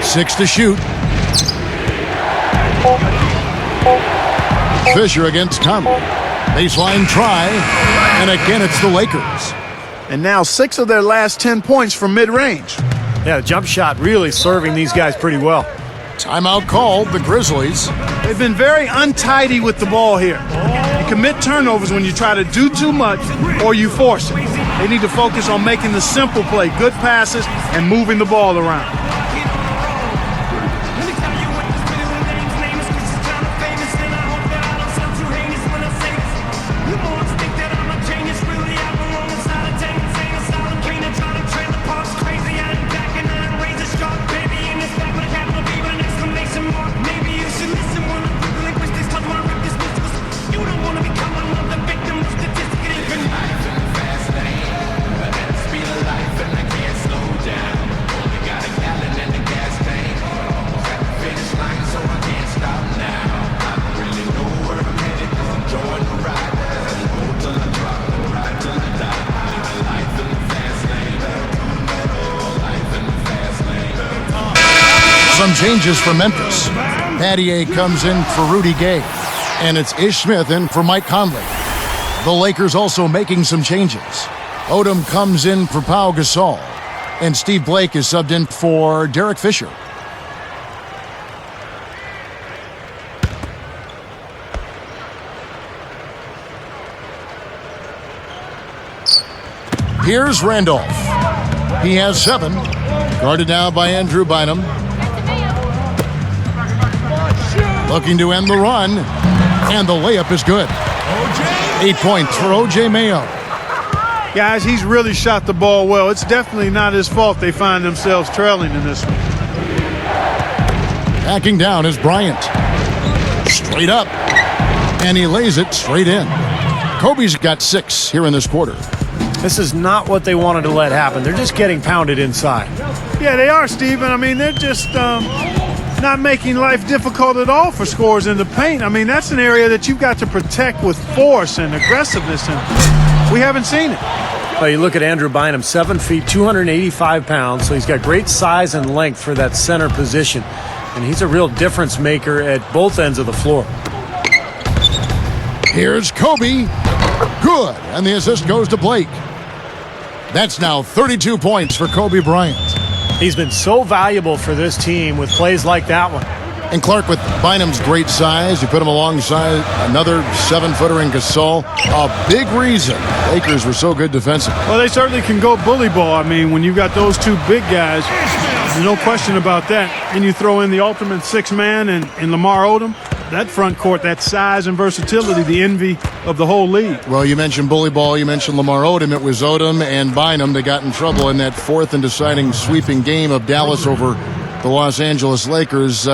6 to shoot. Fisher against Conley. Baseline try. And again, it's the Lakers. And now 6 of their last 10 points from mid-range. Yeah, the jump shot really serving these guys pretty well. Timeout called, the Grizzlies. They've been very untidy with the ball here. You commit turnovers when you try to do too much or you force it. They need to focus on making the simple play, good passes, and moving the ball around. Some changes for Memphis. Battier comes in for Rudy Gay. And it's Ish Smith in for Mike Conley. The Lakers also making some changes. Odom comes in for Pau Gasol. And Steve Blake is subbed in for Derek Fisher. Here's Randolph. He has 7. Guarded now by Andrew Bynum. Looking to end the run. And the layup is good. 8 points for O.J. Mayo. Guys, he's really shot the ball well. It's definitely not his fault they find themselves trailing in this one. Backing down is Bryant. Straight up. And he lays it straight in. Kobe's got 6 here in this quarter. This is not what they wanted to let happen. They're just getting pounded inside. Yeah, they are, Stephen. I mean, they're just not making life difficult at all for scorers in the paint. I mean, that's an area that you've got to protect with force and aggressiveness, and we haven't seen it. Well, you look at Andrew Bynum, 7 feet, 285 pounds, so he's got great size and length for that center position, and he's a real difference maker at both ends of the floor. Here's Kobe. Good. And the assist goes to Blake. That's now 32 points for Kobe Bryant. He's been so valuable for this team with plays like that one. And Clark, with Bynum's great size, you put him alongside another 7-footer in Gasol. A big reason Lakers were so good defensively. Well, they certainly can go bully ball. I mean, when you've got those two big guys, there's no question about that. And you throw in the ultimate 6-man in Lamar Odom. That front court, that size and versatility, the envy of the whole league. Well, you mentioned bully ball. You mentioned Lamar Odom. It was Odom and Bynum that got in trouble in that fourth and deciding sweeping game of Dallas over the Los Angeles Lakers.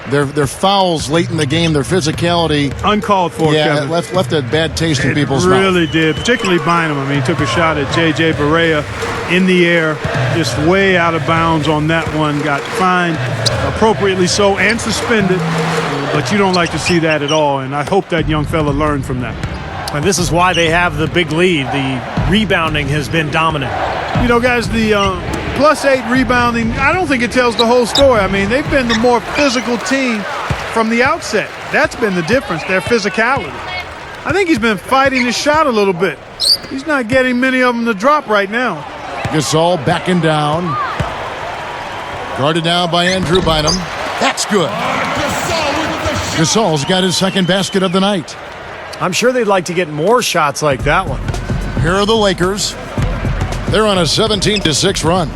Their fouls late in the game, their physicality. Uncalled for, Kevin. left a bad taste in people's mouth. It really did, particularly Bynum. I mean, he took a shot at J.J. Barea in the air, just way out of bounds on that one. Got fined appropriately so and suspended, but you don't like to see that at all, and I hope that young fella learned from that. And this is why they have the big lead. The rebounding has been dominant. You know, guys, the +8 rebounding, I don't think it tells the whole story. I mean, they've been the more physical team from the outset. That's been the difference, their physicality. I think he's been fighting his shot a little bit. He's not getting many of them to drop right now. Gasol backing down. Guarded now by Andrew Bynum. That's good. Gasol's got his second basket of the night. I'm sure they'd like to get more shots like that one. Here are the Lakers. They're on a 17-6 run.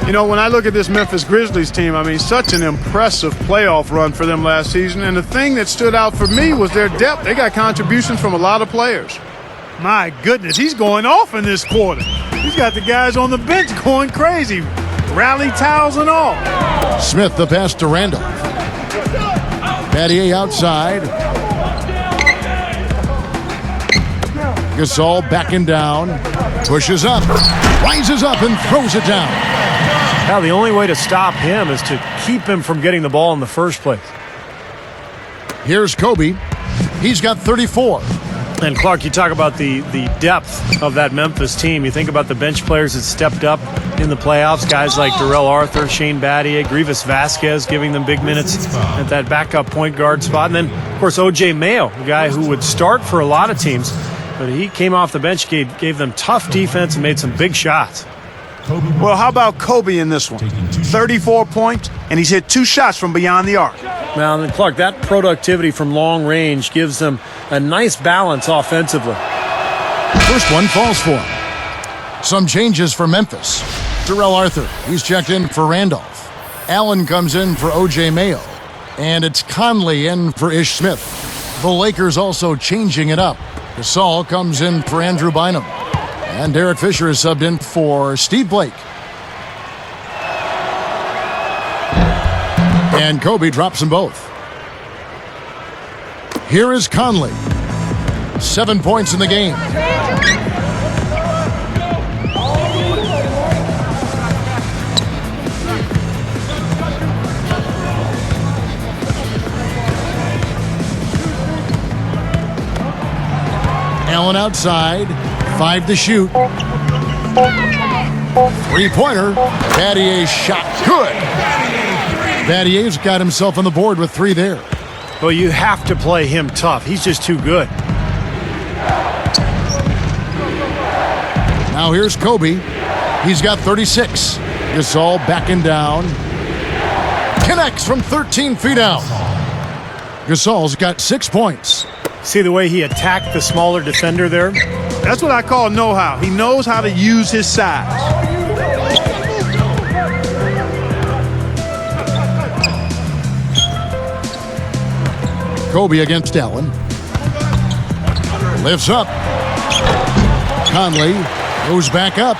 You know, when I look at this Memphis Grizzlies team, I mean, such an impressive playoff run for them last season. And the thing that stood out for me was their depth. They got contributions from a lot of players. My goodness, he's going off in this quarter. He's got the guys on the bench going crazy. Rally towels and all. Smith the pass to Randolph. Battier outside. Gasol backing down. Pushes up. Rises up and throws it down. Now the only way to stop him is to keep him from getting the ball in the first place. Here's Kobe. He's got 34. And Clark, you talk about the depth of that Memphis team. You think about the bench players that stepped up in the playoffs, guys like Darrell Arthur, Shane Battier, Grievous Vasquez giving them big minutes at that backup point guard spot. And then, of course, O.J. Mayo, a guy who would start for a lot of teams, but he came off the bench, gave them tough defense and made some big shots. Well, how about Kobe in this one? 34 points, and he's hit 2 shots from beyond the arc. Now, and Clark, that productivity from long range gives them a nice balance offensively. First one falls for him. Some changes for Memphis. Darrell Arthur, he's checked in for Randolph. Allen comes in for O.J. Mayo. And it's Conley in for Ish Smith. The Lakers also changing it up. Gasol comes in for Andrew Bynum. And Derek Fisher is subbed in for Steve Blake. And Kobe drops them both. Here is Conley. 7 points in the game. Allen outside. 5 to shoot. 3-pointer. Battier's shot. Good. Battier's got himself on the board with 3 there. Well, you have to play him tough. He's just too good. Now here's Kobe. He's got 36. Gasol backing down. Connects from 13 feet out. Gasol's got 6 points. See the way he attacked the smaller defender there? That's what I call know-how. He knows how to use his size. Kobe against Allen. Lifts up. Conley goes back up.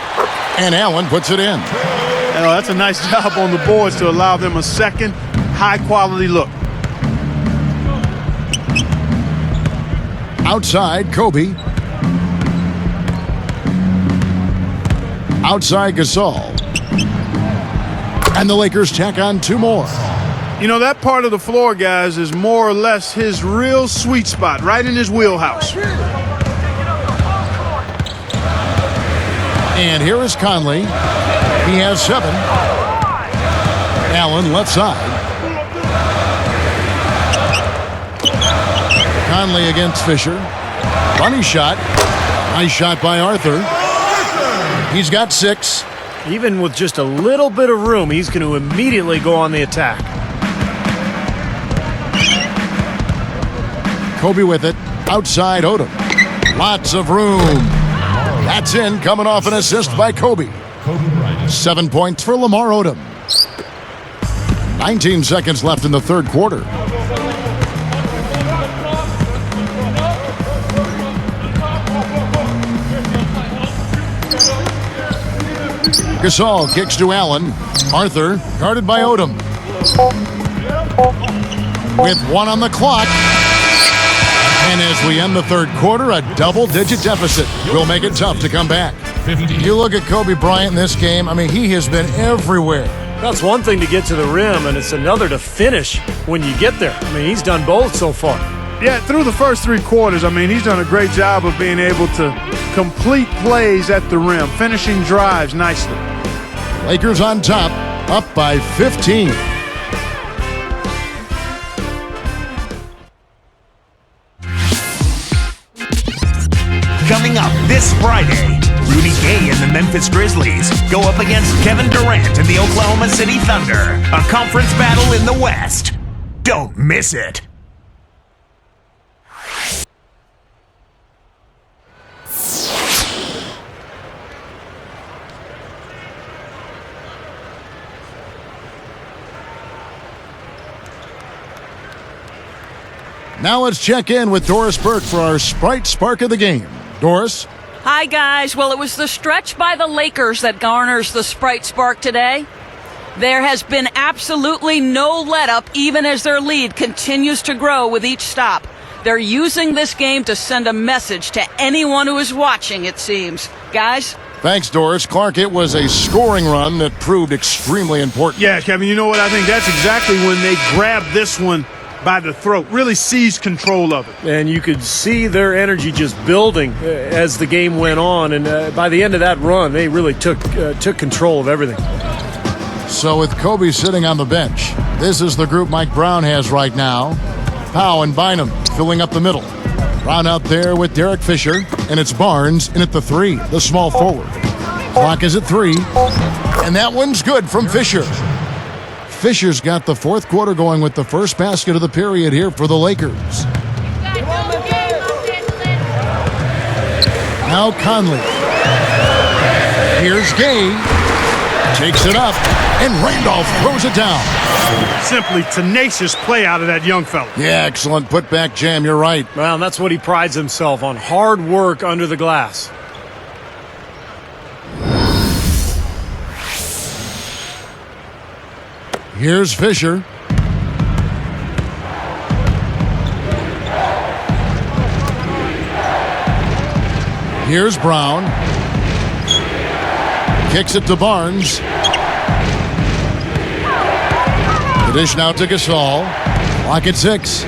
And Allen puts it in. Oh, that's a nice job on the boards to allow them a second high-quality look. Outside, Kobe. Outside, Gasol. And the Lakers tack on 2 more. You know, that part of the floor, guys, is more or less his real sweet spot, right in his wheelhouse. And here is Conley. He has 7. Allen left side. Conley against Fisher. Funny shot. Nice shot by Arthur. He's got 6. Even with just a little bit of room, he's going to immediately go on the attack. Kobe with it. Outside Odom. Lots of room. That's in, coming off an assist by Kobe. 7 points for Lamar Odom. 19 seconds left in the third quarter. Gasol kicks to Allen. Arthur guarded by Odom. With 1 on the clock. And as we end the third quarter, a double-digit deficit will make it tough to come back. You look at Kobe Bryant in this game, I mean, he has been everywhere. That's one thing to get to the rim, and it's another to finish when you get there. I mean, he's done both so far. Yeah, through the first 3 quarters, I mean, he's done a great job of being able to complete plays at the rim, finishing drives nicely. Lakers on top, up by 15. Coming up this Friday, Rudy Gay and the Memphis Grizzlies go up against Kevin Durant and the Oklahoma City Thunder. A conference battle in the West. Don't miss it. Now let's check in with Doris Burke for our Sprite Spark of the game. Doris? Hi, guys. Well, it was the stretch by the Lakers that garners the Sprite Spark today. There has been absolutely no let-up, even as their lead continues to grow with each stop. They're using this game to send a message to anyone who is watching, it seems. Guys? Thanks, Doris. Clark, it was a scoring run that proved extremely important. Yeah, Kevin, you know what? I think that's exactly when they grabbed this one by the throat, really seized control of it. And you could see their energy just building as the game went on. And by the end of that run, they really took control of everything. So with Kobe sitting on the bench, this is the group Mike Brown has right now. Powell and Bynum filling up the middle. Brown out there with Derek Fisher, and it's Barnes in at the 3, the small forward. Clock is at 3, and that one's good from Fisher. Fisher's got the fourth quarter going with the first basket of the period here for the Lakers. Now Conley. Here's Gay. Takes it up, and Randolph throws it down. Simply tenacious play out of that young fella. Yeah, excellent putback jam. You're right. Well, that's what he prides himself on, hard work under the glass. Here's Fisher. Here's Brown. Kicks it to Barnes. The dish now to Gasol. Clock at 6.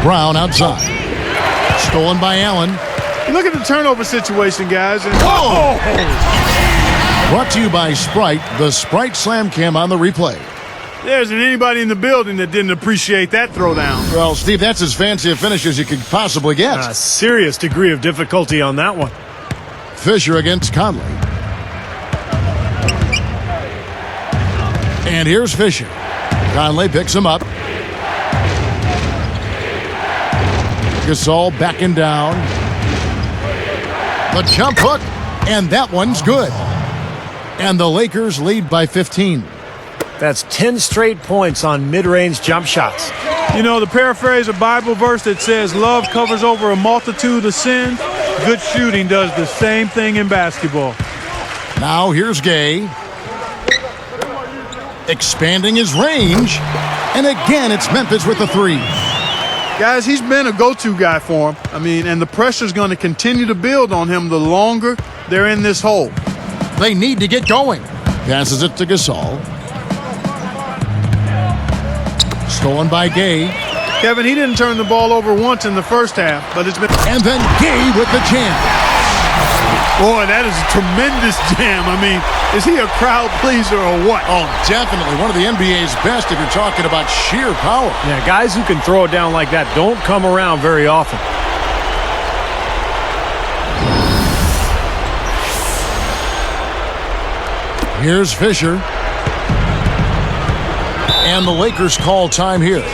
Brown outside. Stolen by Allen. Look at the turnover situation, guys. And whoa! Brought to you by Sprite. The Sprite Slam Cam on the replay. There isn't anybody in the building that didn't appreciate that throwdown. Well, Steve, that's as fancy a finish as you could possibly get. A serious degree of difficulty on that one. Fisher against Conley. And here's Fisher. Conley picks him up. Gasol backing down. The jump hook, and that one's good. And the Lakers lead by 15. That's 10 straight points on mid-range jump shots. You know, to paraphrase a Bible verse that says, love covers over a multitude of sins, good shooting does the same thing in basketball. Now here's Gay. Expanding his range. And again, it's Memphis with the 3. Guys, he's been a go-to guy for him. I mean, and the pressure's going to continue to build on him the longer they're in this hole. They need to get going. Passes it to Gasol. Stolen by Gay. Kevin, he didn't turn the ball over once in the first half, but it's been... And then Gay with the jam. Boy, that is a tremendous jam. I mean, is he a crowd pleaser or what? Oh, definitely. One of the NBA's best if you're talking about sheer power. Yeah, guys who can throw it down like that don't come around very often. Here's Fisher. And the Lakers call time here.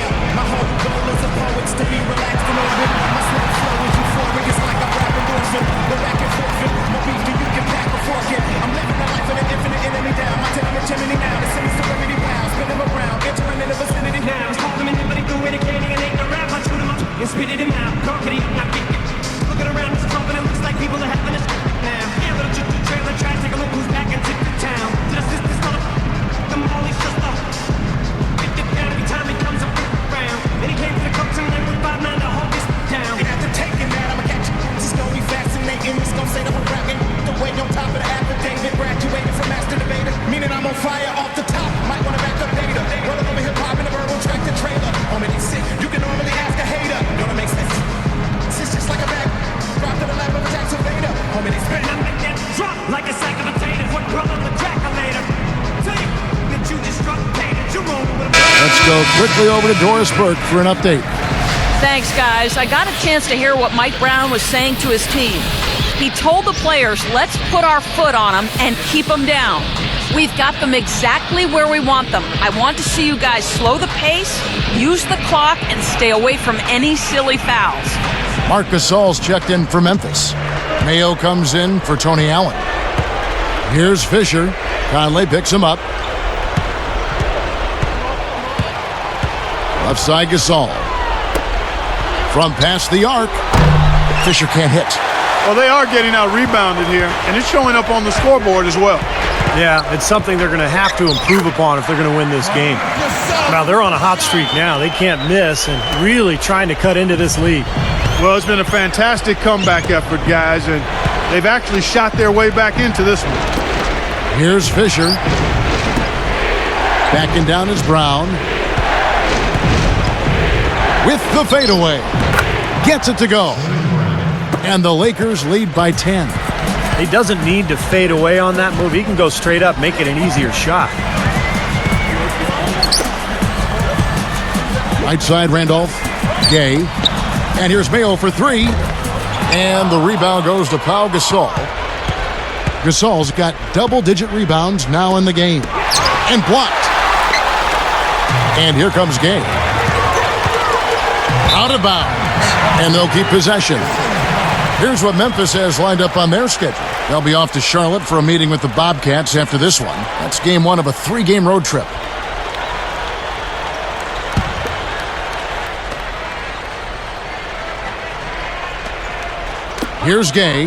go quickly over to Doris Burke for an update. Thanks, guys. I got a chance to hear what Mike Brown was saying to his team. He told the players, let's put our foot on them and keep them down. We've got them exactly where we want them. I want to see you guys slow the pace, use the clock, and stay away from any silly fouls. Marc Gasol's checked in for Memphis. Mayo comes in for Tony Allen. Here's Fisher. Conley picks him up. Left side Gasol. From past the arc. Fisher can't hit. Well, they are getting out rebounded here, and it's showing up on the scoreboard as well. Yeah, it's something they're going to have to improve upon if they're going to win this game. Now, they're on a hot streak now. They can't miss and really trying to cut into this lead. Well, it's been a fantastic comeback effort, guys, and they've actually shot their way back into this one. Here's Fisher. Backing down is Brown. With the fadeaway. Gets it to go. And the Lakers lead by 10. He doesn't need to fade away on that move. He can go straight up, make it an easier shot. Right side, Randolph. Gay. And here's Mayo for three. And the rebound goes to Pau Gasol. Gasol's got double-digit rebounds now in the game. And blocked. And here comes Gay. Out of bounds. And they'll keep possession. Here's what Memphis has lined up on their schedule. They'll be off to Charlotte for a meeting with the Bobcats after this one. That's game one of a 3-game road trip. Here's Gay.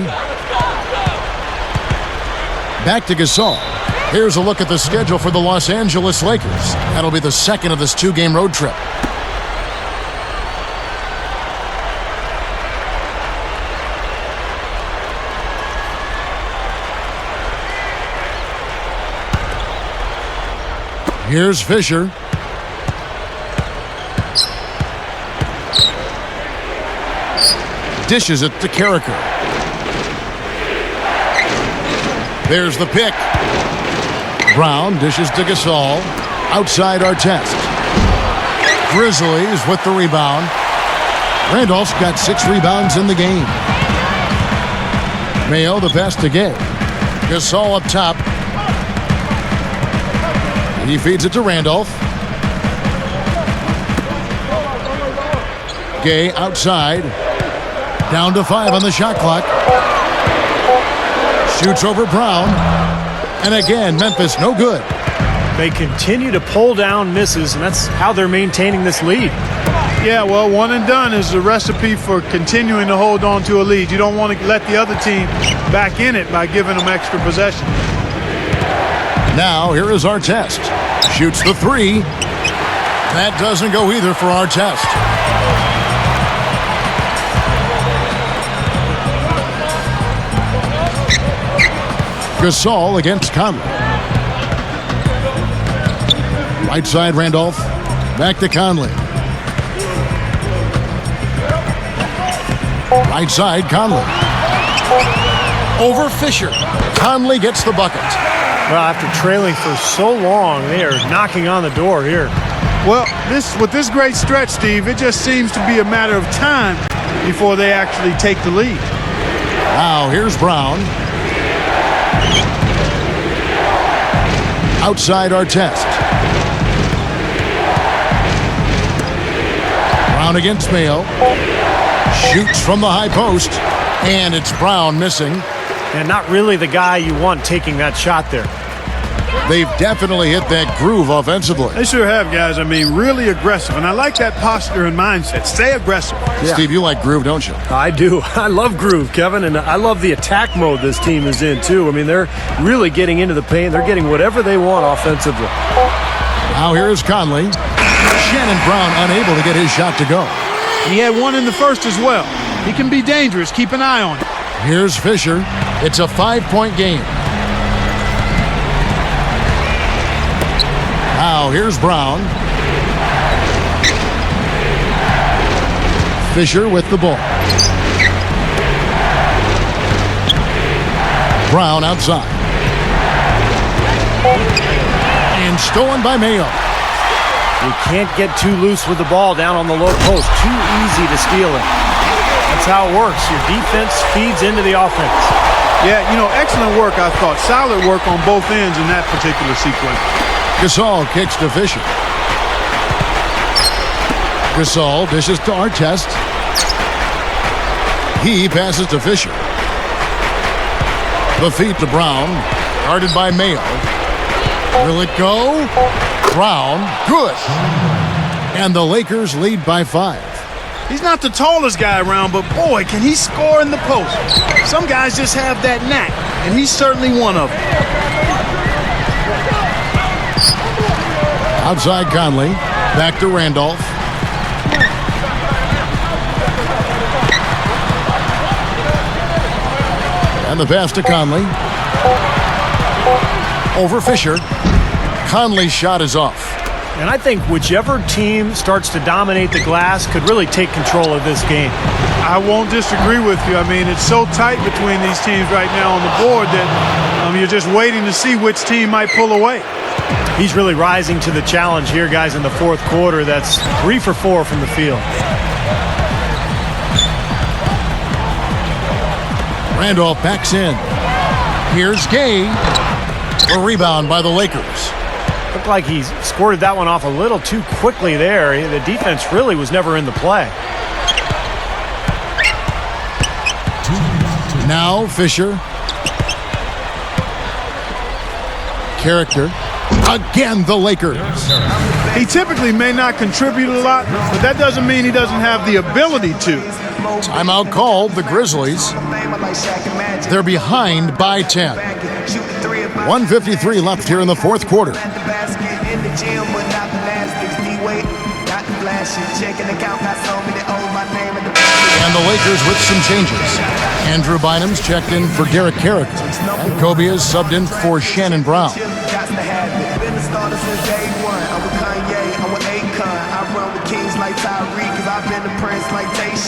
Back to Gasol. Here's a look at the schedule for the Los Angeles Lakers. That'll be the second of this 2-game road trip. Here's Fisher. Dishes it to Carricker. There's the pick. Brown dishes to Gasol. Outside Artest. Grizzlies with the rebound. Randolph's got 6 rebounds in the game. Mayo the pass to Gay. Gasol up top. He feeds it to Randolph. Gay outside. Down to 5 on the shot clock. Shoots over Brown. And again, Memphis no good. They continue to pull down misses, and that's how they're maintaining this lead. Yeah, well, one and done is the recipe for continuing to hold on to a lead. You don't want to let the other team back in it by giving them extra possession. Now, here is Artest. Shoots the 3. That doesn't go either for Artest. Gasol against Conley. Right side, Randolph. Back to Conley. Right side, Conley. Over Fisher. Conley gets the bucket. Well, after trailing for so long, they are knocking on the door here. Well, with this great stretch, Steve, it just seems to be a matter of time before they actually take the lead. Now, here's Brown. Outside Artest. Brown against Mayo. Shoots from the high post. And it's Brown missing. And not really the guy you want taking that shot there. They've definitely hit that groove offensively. They sure have, guys. I mean, really aggressive. And I like that posture and mindset. Stay aggressive. Yeah. Steve, you like groove, don't you? I do. I love groove, Kevin, and I love the attack mode this team is in, too. I mean, they're really getting into the paint. They're getting whatever they want offensively. Now here's Conley. Shannon Brown unable to get his shot to go. He had one in the first as well. He can be dangerous. Keep an eye on him. Here's Fisher. It's a 5-point game. Now here's Brown. Fisher with the ball. Brown outside. And stolen by Mayo. You can't get too loose with the ball down on the low post. Too easy to steal it. That's how it works. Your defense feeds into the offense. Yeah, excellent work, I thought. Solid work on both ends in that particular sequence. Gasol kicks to Fisher. Gasol dishes to Artest. He passes to Fisher. The feed to Brown. Guarded by Mayo. Will it go? Brown. Good. And the Lakers lead by 5. He's not the tallest guy around, but boy, can he score in the post. Some guys just have that knack, and he's certainly one of them. Outside Conley. Back to Randolph. And the pass to Conley. Over Fisher. Conley's shot is off. And I think whichever team starts to dominate the glass could really take control of this game. I won't disagree with you. I mean, it's so tight between these teams right now on the board that you're just waiting to see which team might pull away. He's really rising to the challenge here, guys, in the fourth quarter. That's 3 for 4 from the field. Randolph backs in. Here's Gay. A rebound by the Lakers. Looked like he squirted that one off a little too quickly there. The defense really was never in the play. Now Fisher. Character. Again, the Lakers. He typically may not contribute a lot, but that doesn't mean he doesn't have the ability to. Timeout called, the Grizzlies. They're behind by 10. 1:53 left here in the fourth quarter. And the Lakers with some changes. Andrew Bynum's checked in for Derek Carricker. And Kobe is subbed in for Shannon Brown.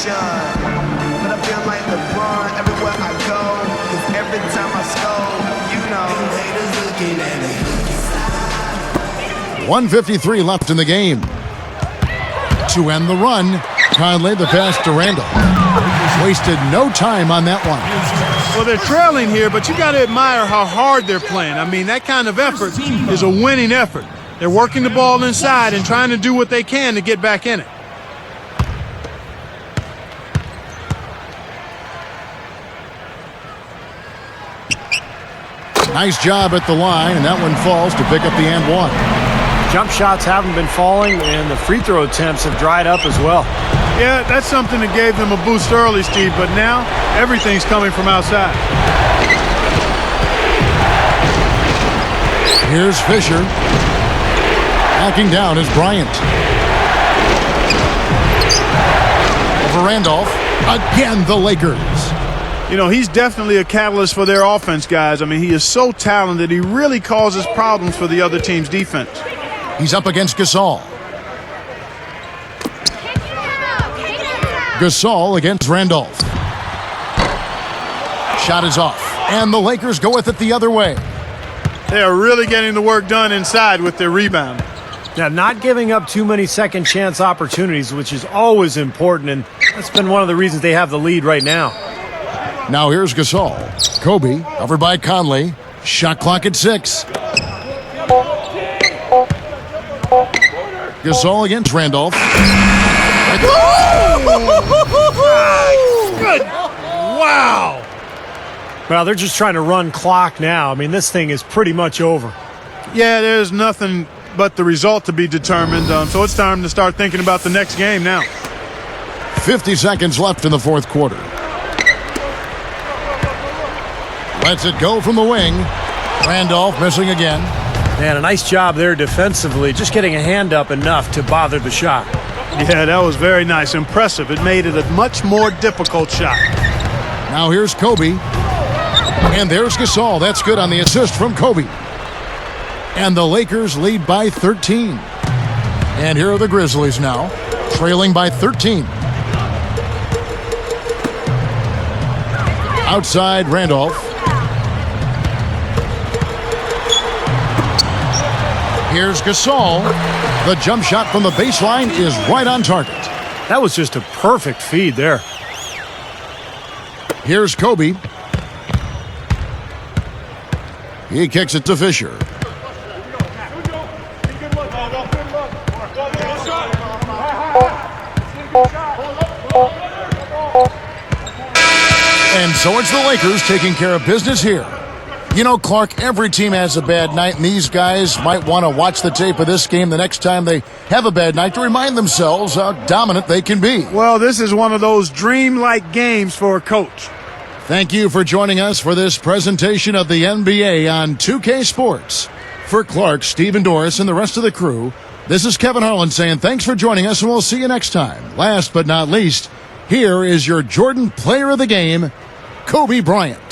But I feel like LeBron everywhere I go. 'Cause every time I score, haters looking at me. 1:53 left in the game. To end the run, Conley the pass to Randall. Wasted no time on that one. Well, they're trailing here, but you got to admire how hard they're playing. I mean, that kind of effort is a winning effort. They're working the ball inside and trying to do what they can to get back in it. Nice job at the line, and that one falls to pick up the and one. Jump shots haven't been falling, and the free throw attempts have dried up as well. Yeah, that's something that gave them a boost early, Steve, but now everything's coming from outside. Here's Fisher. Backing down is Bryant. Over Randolph. Again, the Lakers. He's definitely a catalyst for their offense, guys. I mean, he is so talented. He really causes problems for the other team's defense. He's up against Gasol. Gasol against Randolph. Shot is off. And the Lakers go with it the other way. They are really getting the work done inside with their rebound. Now, not giving up too many second chance opportunities, which is always important, and that's been one of the reasons they have the lead right now. Now here's Gasol. Kobe, covered by Conley. Shot clock at 6. Gasol against Randolph. Good. Wow. Well, they're just trying to run clock now. I mean, this thing is pretty much over. Yeah, there's nothing but the result to be determined, so it's time to start thinking about the next game now. 50 seconds left in the fourth quarter. Lets it go from the wing. Randolph missing again. Man, a nice job there defensively, just getting a hand up enough to bother the shot. Yeah, that was very nice. Impressive. It made it a much more difficult shot. Now here's Kobe. And there's Gasol. That's good on the assist from Kobe. And the Lakers lead by 13. And here are the Grizzlies now, trailing by 13. Outside Randolph. Here's Gasol. The jump shot from the baseline is right on target. That was just a perfect feed there. Here's Kobe. He kicks it to Fisher. And so it's the Lakers taking care of business here. You know, Clark, every team has a bad night, and these guys might want to watch the tape of this game the next time they have a bad night to remind themselves how dominant they can be. Well, this is one of those dreamlike games for a coach. Thank you for joining us for this presentation of the NBA on 2K Sports. For Clark, Stephen Doris, and the rest of the crew, this is Kevin Harlan saying thanks for joining us, and we'll see you next time. Last but not least, here is your Jordan Player of the Game, Kobe Bryant.